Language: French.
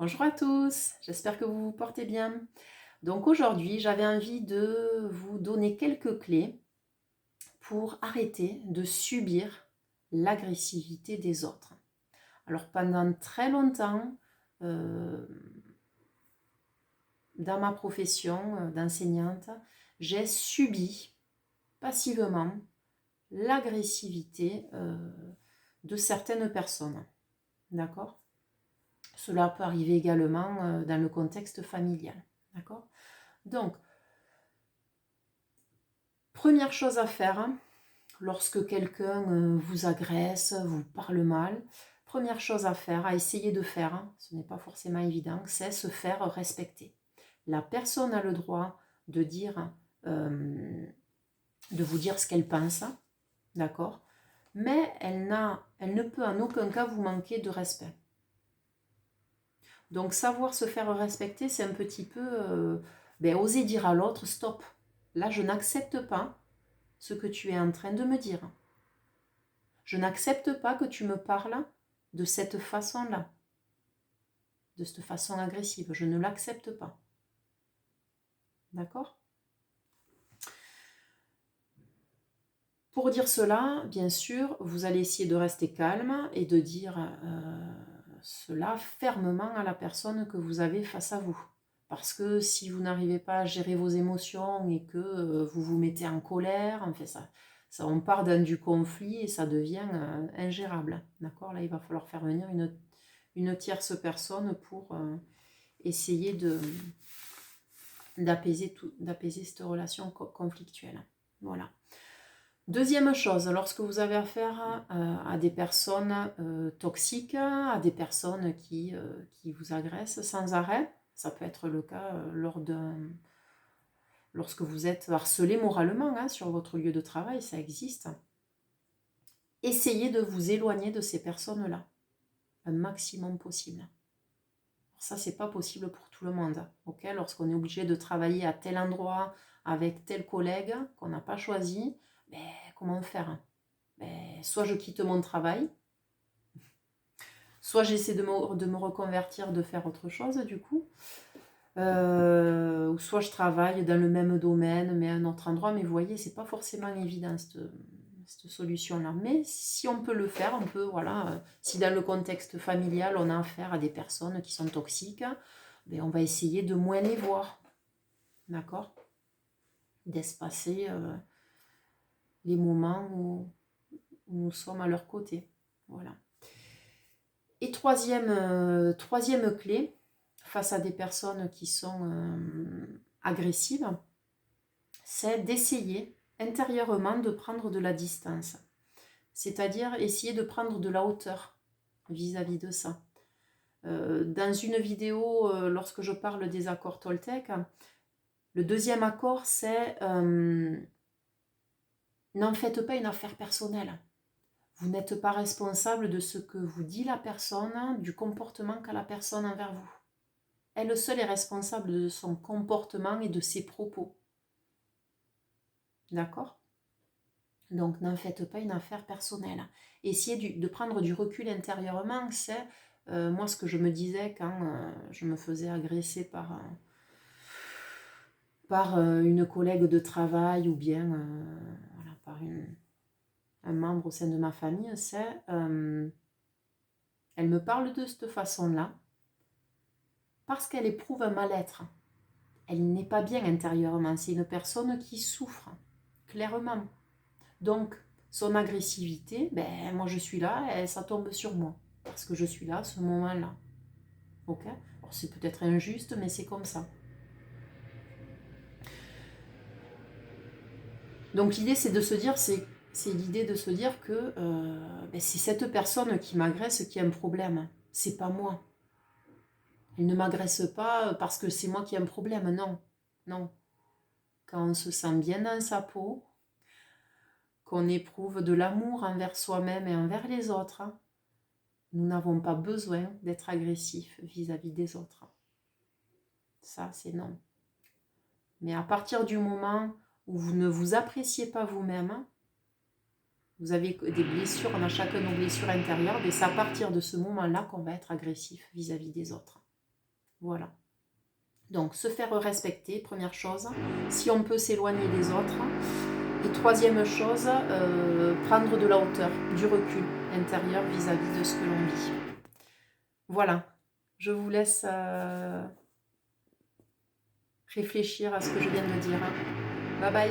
Bonjour à tous, j'espère que vous vous portez bien. Donc aujourd'hui, j'avais envie de vous donner quelques clés pour arrêter de subir l'agressivité des autres. Alors pendant très longtemps, euh, dans ma profession d'enseignante, j'ai subi passivement l'agressivité de certaines personnes. D'accord? Cela peut arriver également dans le contexte familial. D'accord? Donc, première chose à faire, hein, lorsque quelqu'un vous agresse, vous parle mal, première chose à faire, à essayer de faire, hein, ce n'est pas forcément évident, c'est se faire respecter. La personne a le droit de dire, de vous dire ce qu'elle pense, d'accord? Mais elle ne peut en aucun cas vous manquer de respect. Donc savoir se faire respecter, c'est un petit peu oser dire à l'autre, stop, là je n'accepte pas ce que tu es en train de me dire. Je n'accepte pas que tu me parles de cette façon-là, de cette façon agressive. Je ne l'accepte pas. D'accord? Pour dire cela, bien sûr, vous allez essayer de rester calme et de dire cela fermement à la personne que vous avez face à vous. Parce que si vous n'arrivez pas à gérer vos émotions et que vous vous mettez en colère, en fait ça on part dans du conflit et ça devient ingérable. D'accord? Là, il va falloir faire venir une tierce personne pour essayer d'apaiser cette relation conflictuelle. Voilà. Deuxième chose, lorsque vous avez affaire à des personnes toxiques, à des personnes qui vous agressent sans arrêt, ça peut être le cas lorsque vous êtes harcelé moralement hein, sur votre lieu de travail, ça existe. Essayez de vous éloigner de ces personnes-là, un maximum possible. Ça, c'est pas possible pour tout le monde. Okay, lorsqu'on est obligé de travailler à tel endroit avec tel collègue qu'on n'a pas choisi, ben, comment faire? Soit je quitte mon travail, soit j'essaie de me reconvertir, de faire autre chose du coup, ou soit je travaille dans le même domaine mais à un autre endroit. Mais vous voyez, c'est pas forcément évident cette solution-là. Mais si on peut le faire, on peut, voilà, si dans le contexte familial on a affaire à des personnes qui sont toxiques, ben on va essayer de moins les voir, d'accord? D'espacer les moments où nous sommes à leur côté, voilà. Et troisième clé, face à des personnes qui sont agressives, c'est d'essayer intérieurement de prendre de la distance. C'est-à-dire essayer de prendre de la hauteur vis-à-vis de ça. Dans une vidéo, lorsque je parle des accords Toltec, le deuxième accord, c'est n'en faites pas une affaire personnelle. Vous n'êtes pas responsable de ce que vous dit la personne, du comportement qu'a la personne envers vous. Elle seule est responsable de son comportement et de ses propos. D'accord? Donc, n'en faites pas une affaire personnelle. Essayez de prendre du recul intérieurement. C'est moi ce que je me disais quand je me faisais agresser par une collègue de travail ou bien voilà, par un membre au sein de ma famille, c'est elle me parle de cette façon-là parce qu'elle éprouve un mal-être. Elle n'est pas bien intérieurement. C'est une personne qui souffre, clairement. Donc, son agressivité, ben, moi je suis là et ça tombe sur moi. Parce que je suis là à ce moment-là. Ok? Alors, c'est peut-être injuste, mais c'est comme ça. Donc, l'idée, c'est de se dire, c'est l'idée de se dire que ben, c'est cette personne qui m'agresse qui a un problème. C'est pas moi. Elle ne m'agresse pas parce que c'est moi qui ai un problème. Non. Non. Quand on se sent bien dans sa peau, qu'on éprouve de l'amour envers soi-même et envers les autres, nous n'avons pas besoin d'être agressifs vis-à-vis des autres. Ça, c'est non. Mais à partir du moment où vous ne vous appréciez pas vous-même, vous avez des blessures, on a chacun nos blessures intérieures, et c'est à partir de ce moment-là qu'on va être agressif vis-à-vis des autres. Voilà. Donc, se faire respecter, première chose. Si on peut s'éloigner des autres. Et troisième chose, prendre de la hauteur, du recul intérieur vis-à-vis de ce que l'on vit. Voilà. Je vous laisse réfléchir à ce que je viens de dire. Bye bye.